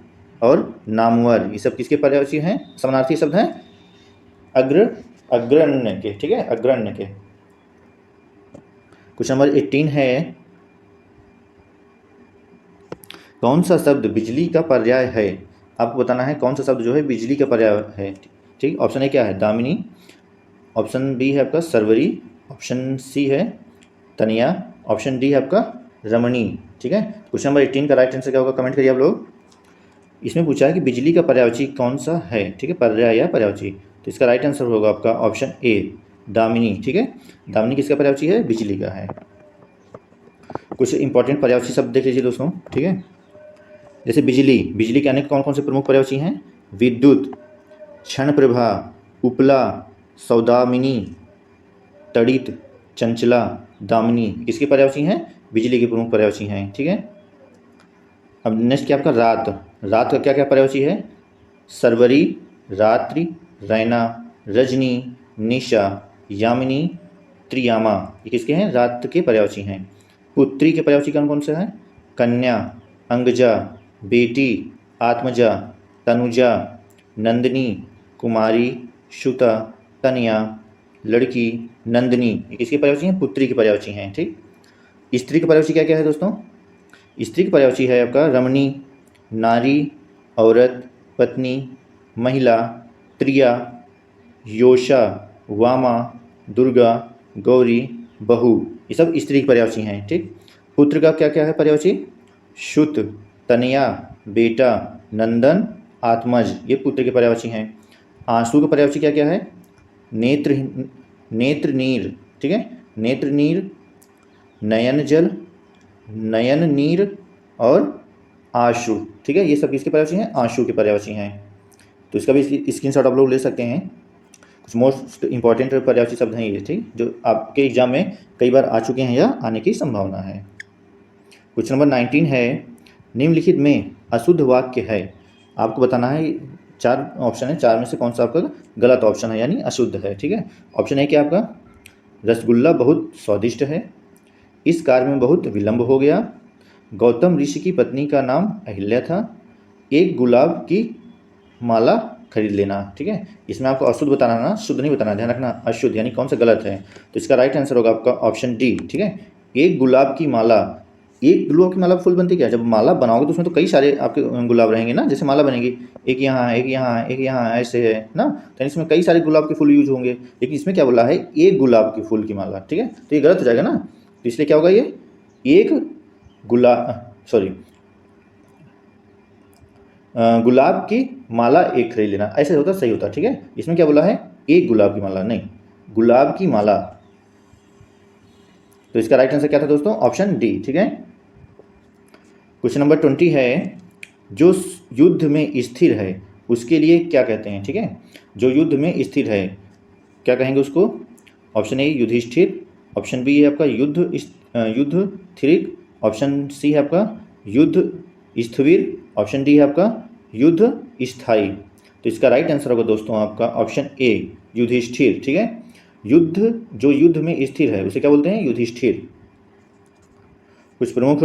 और नामवर, ये सब किसके पर्यायवाची हैं? समानार्थी शब्द हैं अग्रण्य के, ठीक है, अग्रण्य के। क्वेश्चन नंबर 18 है, कौन सा शब्द बिजली का पर्याय है? आपको बताना है कौन सा शब्द जो है बिजली का पर्याय है। ठीक, ऑप्शन ए क्या है? दामिनी, ऑप्शन बी है आपका सरवरी, ऑप्शन सी है तनिया, ऑप्शन डी है आपका रमणी, ठीक है। क्वेश्चन नंबर 18 का राइट आंसर क्या होगा? कमेंट करिए आप लोग। इसमें पूछा है कि बिजली का पर्यायवाची कौन सा है, ठीक है, पर्याय या पर्यायवाची। तो इसका राइट आंसर होगा आपका ऑप्शन ए दामिनी, ठीक है। दामिनी किसका पर्यायवाची है? बिजली का है। कुछ इंपॉर्टेंट पर्यायवाची शब्द देख लीजिए दोस्तों, ठीक है। जैसे बिजली, बिजली के अनेक कौन कौन से प्रमुख पर्यायवाची हैं? विद्युत, क्षण प्रभा, उपला, सौदामिनी, तड़ित, चंचला, दामिनी, किसके पर्यायवाची हैं? बिजली के प्रमुख पर्यायवाची हैं, ठीक है। अब नेक्स्ट क्या आपका रात, रात का क्या क्या पर्यायवाची है? सरवरी, रात्रि, रैना, रजनी, निशा, यामिनी, त्रियामा, ये किसके हैं? रात के पर्यायवाची हैं। पुत्री के पर्यायवाची कौन कौन से हैं? कन्या, अंगजा, बेटी, आत्मजा, तनुजा, नंदिनी, कुमारी, सुता, तनया, लड़की, नंदिनी, ये किसकी पर्यायवाची हैं? पुत्री की पर्यायवाची हैं, ठीक। स्त्री की पर्यायवाची क्या क्या है दोस्तों? स्त्री की पर्यायवाची है आपका रमणी, नारी, औरत, पत्नी, महिला, त्रिया, योषा, वामा, दुर्गा, गौरी, बहू, ये सब स्त्री की पर्यायवाची हैं, ठीक। पुत्र का क्या क्या है पर्यायवाची? शुत, तनया, बेटा, नंदन, आत्मज, ये पुत्र के पर्यायवाची हैं। आंसू के पर्यायवाची क्या क्या है? नेत्र, नेत्र नीर, ठीक है, नेत्र नीर, नयन जल, नयन नीर और आंसू, ठीक है, ये सब किसके पर्यायवाची हैं? आंसू के पर्यायवाची हैं। तो इसका भी स्क्रीनशॉट आप लोग ले सकते हैं। कुछ मोस्ट इंपॉर्टेंट पर्यायवाची शब्द हैं ये, ठीक, जो आपके एग्जाम में कई बार आ चुके हैं या आने की संभावना है। क्वेश्चन नंबर 19 है, निम्नलिखित में अशुद्ध वाक्य है। आपको बताना है, 4 ऑप्शन है, 4 में से कौन सा आपका गलत ऑप्शन है, यानी अशुद्ध है, ठीक है। ऑप्शन है क्या आपका? रसगुल्ला बहुत स्वादिष्ट है, इस कार्य में बहुत विलंब हो गया, गौतम ऋषि की पत्नी का नाम अहिल्या था, एक गुलाब की माला खरीद लेना, ठीक है। इसमें आपको अशुद्ध बताना ना, शुद्ध नहीं बताना, ध्यान रखना, अशुद्ध यानी कौन सा गलत है। तो इसका राइट आंसर होगा आपका ऑप्शन डी, ठीक है। एक गुलाब की माला, एक गुलाब की माला फूल बनती क्या? जब माला बनाओगे तो उसमें तो कई सारे आपके गुलाब रहेंगे ना, जैसे माला बनेगी, एक यहाँ है, एक यहाँ है, एक यहाँ है, ऐसे है ना, तो इसमें कई सारे गुलाब के फूल यूज होंगे, लेकिन इसमें क्या बोला है? एक गुलाब की फूल की माला, ठीक है, तो ये गलत हो जाएगा ना। तो इसलिए क्या होगा? ये एक गुलाब की माला एक खरीद लेना, ऐसे होता सही होता, ठीक है। इसमें क्या बोला है? एक गुलाब की माला, नहीं गुलाब की माला। तो इसका राइट आंसर क्या था दोस्तों? ऑप्शन डी, ठीक है। क्वेश्चन नंबर 20 है, जो युद्ध में स्थिर है उसके लिए क्या कहते हैं, ठीक है। जो युद्ध में स्थिर है क्या कहेंगे उसको? Option A Yudhishthir, option B है आपका युद्ध थिरिक, ऑप्शन सी है आपका युद्ध स्थविर, ऑप्शन डी है आपका युद्ध स्थायी। तो इसका राइट आंसर होगा दोस्तों आपका ऑप्शन ए युधिष्ठिर, ठीक है। युद्ध, जो युद्ध में स्थिर है उसे क्या बोलते हैं? युधिष्ठिर। कुछ प्रमुख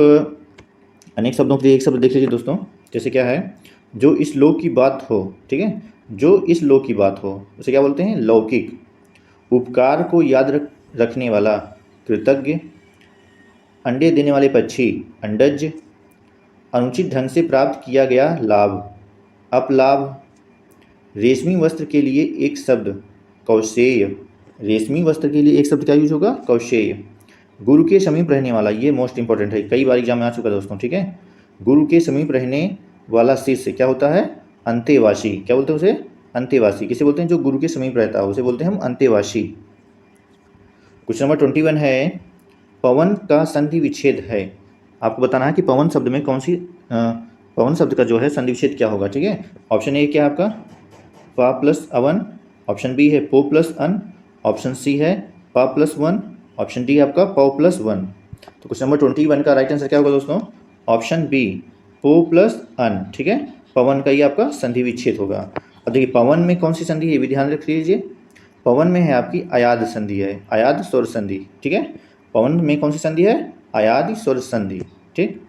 अनेक शब्दों के लिए एक शब्द देख लीजिए दोस्तों, जैसे क्या है? जो इस लोक की बात हो, ठीक है, जो इस लोक की बात हो उसे क्या बोलते हैं? लौकिक। उपकार को याद रखने वाला, कृतज्ञ। अंडे देने वाले पक्षी, अंडज। अनुचित ढंग से प्राप्त किया गया लाभ, अपलाभ। रेशमी वस्त्र के लिए एक शब्द, कौशेय। रेशमी वस्त्र के लिए एक शब्द क्या यूज होगा? कौशेय। गुरु के समीप रहने वाला, ये मोस्ट इंपॉर्टेंट है, कई बार एग्जाम में आ चुका है दोस्तों, ठीक है। गुरु के समीप रहने वाला शिष्य क्या होता है? अंतेवासी। क्या बोलते हैं उसे? अंतेवासी। किसे बोलते हैं? जो गुरु के समीप रहता है उसे बोलते हैं हम अंतेवासी। क्वेश्चन नंबर 21 है, पवन का संधि विच्छेद है। आपको बताना है कि पवन शब्द में कौन सी पवन शब्द का जो है संधि विच्छेद क्या होगा। ठीक है, ऑप्शन ए क्या है आपका पा प्लस अवन, ऑप्शन बी है पो प्लस अन, ऑप्शन सी है पा प्लस वन, ऑप्शन डी आपका पौ प्लस वन। तो क्वेश्चन नंबर 21 का राइट आंसर क्या होगा दोस्तों, ऑप्शन बी पो प्लस अन। ठीक है, पवन का ही आपका संधि विच्छेद होगा। अब देखिए पवन में कौन सी संधि है, ये भी ध्यान रख लीजिए। पवन में है आपकी अयाद संधि है, अयाद स्वर संधि। ठीक है, पवन में कौन सी संधि है, अयाद स्वर संधि। ठीक,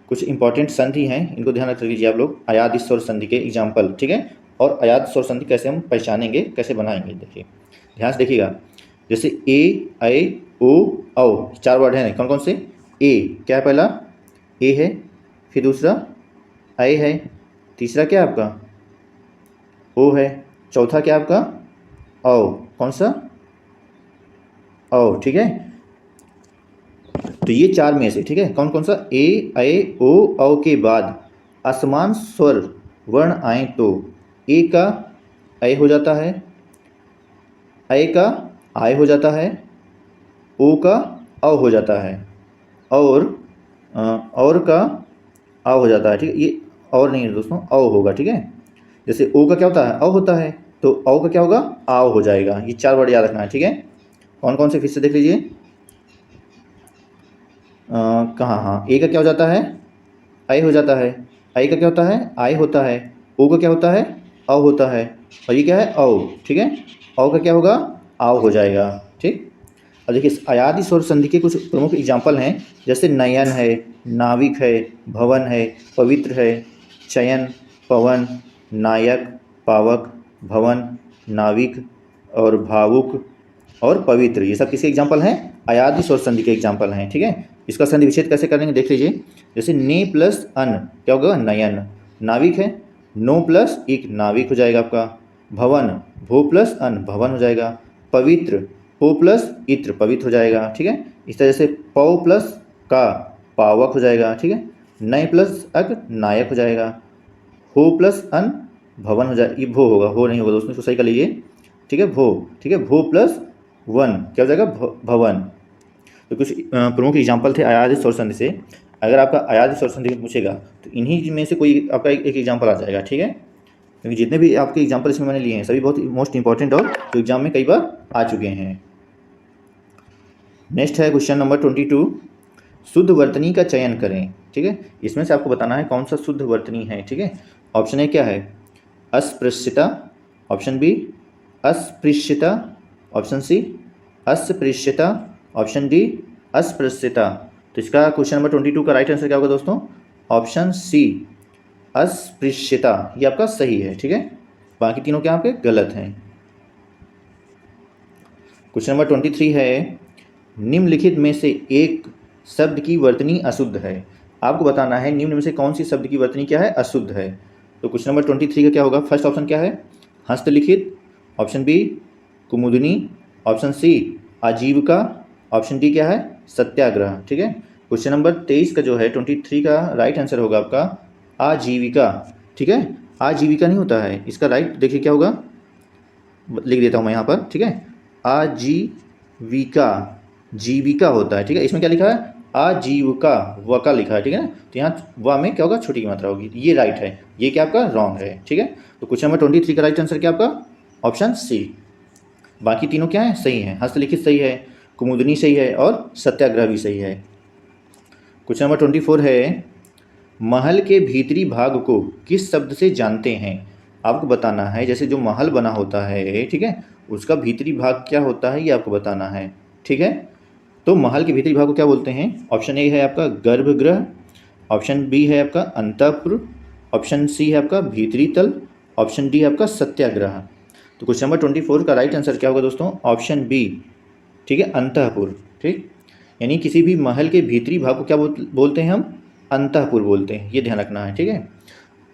कुछ इंपॉर्टेंट संधि हैं, इनको ध्यान रख लीजिए आप लोग, अयाद स्वर संधि के एग्जाम्पल। ठीक है, और अयाद स्वर संधि कैसे हम पहचानेंगे, कैसे बनाएंगे, देखिए ध्यान से देखिएगा। जैसे ए, ऐ, ओ, औ, 4 वर्ड हैं, कौन कौन से। ए क्या है, पहला ए है, फिर दूसरा ऐ है, तीसरा क्या है आपका ओ है, चौथा क्या है आपका औ, कौन सा औ। ठीक है, तो ये 4 में से, ठीक है, कौन कौन सा, ए, ऐ, ओ, औ के बाद असमान स्वर वर्ण आए तो ए का ऐ हो जाता है, ऐ का आय हो जाता है, ओ का औ हो जाता है, और का आ हो जाता है। ठीक है, ये और नहीं है दोस्तों, औ होगा। ठीक है, जैसे ओ का क्या होता है, औ होता है, तो औ का क्या होगा, आओ हो जाएगा। ये 4 वर्ड याद रखना है। ठीक है, कौन कौन से फिर से देख लीजिए। कहाँ, हाँ, ए का क्या हो जाता है, आई हो जाता है, आई का क्या होता है, आई होता है, ओ का क्या होता है, औ होता है, और ये क्या है औ। ठीक है, औ का क्या होगा, आओ हो जाएगा। ठीक, अब देखिए अयादि स्वर संधि के कुछ प्रमुख एग्जाम्पल हैं, जैसे नयन है, नाविक है, भवन है, पवित्र है, चयन, पवन, नायक, पावक, भवन, नाविक और भावुक और पवित्र, ये सब किसके एग्जाम्पल हैं, अयादि स्वर संधि के एग्जाम्पल हैं। ठीक है, इसका संधि विच्छेद कैसे करेंगे देख लीजिए। जैसे ने प्लस अन क्या होगा, नयन, नाविक है, नो प्लस इक नाविक हो जाएगा आपका, भवन भो प्लस अन भवन हो जाएगा, पवित्र पो प्लस इत्र पवित्र हो जाएगा। ठीक है, इस तरह से पौ प्लस का पावक हो जाएगा। ठीक है, नय प्लस अक नायक हो जाएगा, हो प्लस अन भवन हो जाएगा, ये भो होगा, हो नहीं होगा दोस्तों, इसको सही कर लीजिए। ठीक है, भो, ठीक है, भो प्लस वन क्या हो जाएगा, भवन। तो कुछ प्रमुख एग्जाम्पल थे अयादि स्वर संधि से। अगर आपका अयादि स्वर संधि पूछेगा तो इन्हीं में से कोई आपका एक एग्जाम्पल आ जाएगा। ठीक है, क्योंकि जितने भी आपके एग्जाम्पल इसमें मैंने लिए हैं सभी बहुत मोस्ट इंपॉर्टेंट और जो एग्जाम में कई बार आ चुके हैं। नेक्स्ट है क्वेश्चन नंबर 22, शुद्ध वर्तनी का चयन करें। ठीक है, इसमें से आपको बताना है कौन सा शुद्ध वर्तनी है। ठीक है, ऑप्शन ए क्या है, अस्पृश्यता, ऑप्शन बी अस्पृश्यता, ऑप्शन सी अस्पृश्यता, ऑप्शन डी अस्पृश्यता। तो इसका क्वेश्चन नंबर 22 का राइट आंसर क्या होगा दोस्तों, ऑप्शन सी अस्पृश्यता, ये आपका सही है। ठीक है, बाकी तीनों क्या आपके गलत हैं। क्वेश्चन नंबर 23 है, निम्नलिखित में से एक शब्द की वर्तनी अशुद्ध है। आपको बताना है निम्न में से कौन सी शब्द की वर्तनी क्या है, अशुद्ध है। तो क्वेश्चन नंबर 23 का क्या होगा, फर्स्ट ऑप्शन क्या है, हस्तलिखित, ऑप्शन बी कुमुदनी, ऑप्शन सी आजीविका, ऑप्शन डी क्या है, सत्याग्रह। ठीक है, क्वेश्चन नंबर 23 का जो है 23 का राइट आंसर होगा आपका आजीविका। ठीक है, आजीविका नहीं होता है, इसका राइट देखिए क्या होगा, लिख देता हूँ मैं यहाँ पर। ठीक है, आजीविका, जीविका होता है। ठीक है, इसमें क्या लिखा है, आजीविका, व का लिखा है। ठीक है ना, तो यहाँ व में क्या होगा, छोटी की मात्रा होगी, ये राइट है, ये क्या आपका रॉन्ग है। ठीक है, तो क्वेश्चन नंबर 23 का राइट आंसर क्या आपका, ऑप्शन सी। बाकी तीनों क्या है, सही है, हस्तलिखित सही है, कुमुदनी सही है और सत्याग्रह भी सही है। क्वेश्चन नंबर 24 है, महल के भीतरी भाग को किस शब्द से जानते हैं। आपको बताना है, जैसे जो महल बना होता है, ठीक है, उसका भीतरी भाग क्या होता है ये आपको बताना है। ठीक है, तो महल के भीतरी भाग को क्या बोलते हैं, ऑप्शन ए है आपका गर्भगृह, ऑप्शन बी है आपका अंतःपुर, ऑप्शन सी है आपका भीतरी तल, ऑप्शन डी है आपका सत्याग्रह। तो क्वेश्चन नंबर 24 का राइट आंसर क्या होगा दोस्तों, ऑप्शन बी। ठीक है, अंतःपुर। ठीक, यानी किसी भी महल के भीतरी भाग को क्या बोलते हैं हम, अंतःपुर बोलते हैं, ये ध्यान रखना है। ठीक है,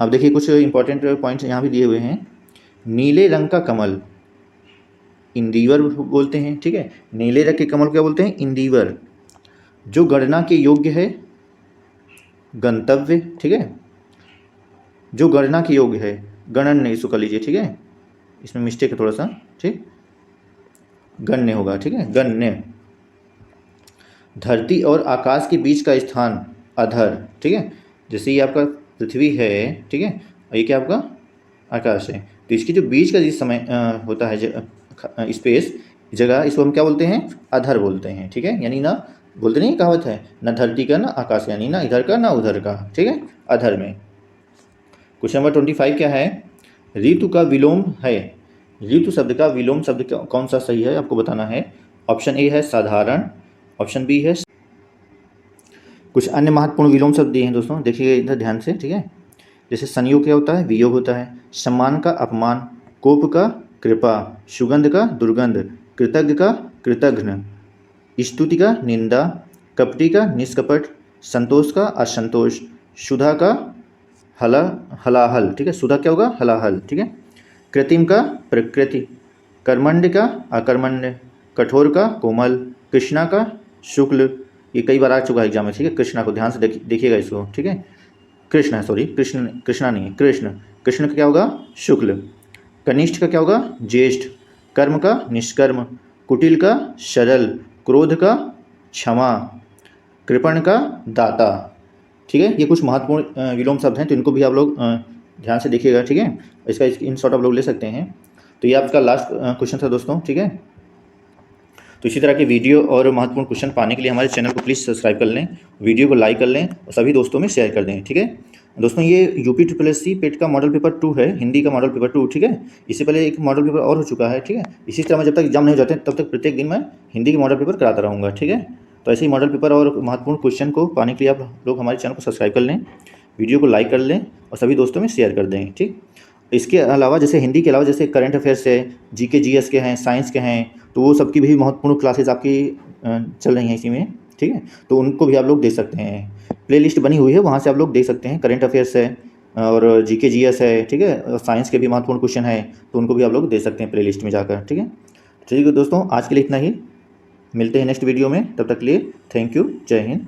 अब देखिए कुछ इंपॉर्टेंट पॉइंट्स यहाँ भी दिए हुए हैं। नीले रंग का कमल इंदिवर बोलते हैं। ठीक है, नीले रंग के कमल को क्या बोलते हैं, इंदिवर। जो गणना के योग्य है, गंतव्य। ठीक है, जो गणना के योग्य है, गणन नहीं, इसको कर लीजिए। ठीक है, इसमें मिस्टेक है थोड़ा सा। ठीक, गण्य होगा। ठीक है, गण्य। धरती और आकाश के बीच का स्थान अधर, ठीक है। जैसे ये आपका पृथ्वी है, ठीक है, और ये क्या आपका आकाश है, तो इसके जो बीच का जिस समय होता है स्पेस, जगह, इसको हम क्या बोलते हैं, अधर बोलते हैं, ठीक है। यानी ना बोलते नहीं, कहावत है, ना धरती का ना आकाश, यानी ना इधर का ना उधर का, ठीक है, अधर में। क्वेश्चन नंबर 25 क्या है, ऋतु का विलोम है, ऋतु शब्द का विलोम शब्द कौन सा सही है आपको बताना है। ऑप्शन ए है साधारण, ऑप्शन बी है। कुछ अन्य महत्वपूर्ण विलोम शब्द दिए हैं दोस्तों, देखिए इधर ध्यान से, ठीक है। जैसे संयोग क्या होता है, वियोग होता है। सम्मान का अपमान, कोप का कृपा, सुगंध का दुर्गंध, कृतज्ञ का कृतघ्न, स्तुति का निंदा, कपटी का निष्कपट, संतोष का असंतोष, सुधा का हलाहल, ठीक है, सुधा क्या होगा, हलाहल, ठीक है। कृत्रिम का प्रकृति, कर्मण्य का अकर्मण्य, कठोर का कोमल, कृष्णा का शुक्ल, ये कई बार आ चुका है एग्जाम में, ठीक है। कृष्णा को ध्यान से देखिएगा इसको, ठीक है। कृष्ण है, सॉरी, कृष्णा नहीं है, कृष्ण, कृष्ण का क्या होगा, शुक्ल। कनिष्ठ का क्या होगा, ज्येष्ठ। कर्म का निष्कर्म, कुटिल का सरल, क्रोध का क्षमा, कृपण का दाता, ठीक है। ये कुछ महत्वपूर्ण विलोम शब्द हैं, तो इनको भी आप लोग ध्यान से देखिएगा, ठीक है। इसका स्क्रीनशॉट आप लोग ले सकते हैं। तो ये आपका लास्ट क्वेश्चन था दोस्तों, ठीक है। तो इसी तरह के वीडियो और महत्वपूर्ण क्वेश्चन पाने के लिए हमारे चैनल को प्लीज़ सब्सक्राइब कर लें, वीडियो को लाइक कर लें और सभी दोस्तों में शेयर कर दें, ठीक है दोस्तों। ये UP SSSC पेट का मॉडल पेपर 2 है, हिंदी का मॉडल पेपर 2, ठीक है। इससे पहले एक मॉडल पेपर और हो चुका है, ठीक है। इसी तरह मैं जब तक एग्जाम नहीं हो जाते तब तक प्रत्येक दिन मैं हिंदी के मॉडल पेपर कराता रहूँगा, ठीक है। तो ऐसे ही मॉडल पेपर और महत्वपूर्ण क्वेश्चन को पाने के लिए आप लोग हमारे चैनल को सब्सक्राइब कर लें, वीडियो को लाइक कर लें और सभी दोस्तों में शेयर कर दें, ठीक। इसके अलावा जैसे हिंदी के अलावा जैसे करंट अफेयर्स है, GK GS के हैं, साइंस के हैं, तो वो सबकी भी महत्वपूर्ण क्लासेस आपकी चल रही हैं इसी में, ठीक है। तो उनको भी आप लोग देख सकते हैं, प्लेलिस्ट बनी हुई है, वहाँ से आप लोग देख सकते हैं। करंट अफेयर्स है और GK GS है, ठीक है, और साइंस के भी महत्वपूर्ण क्वेश्चन है, तो उनको भी आप लोग देख सकते हैं प्लेलिस्ट में जाकर, ठीक है। ठीक है दोस्तों, आज के लिए इतना ही, मिलते हैं नेक्स्ट वीडियो में, तब तक के लिए थैंक यू, जय हिंद।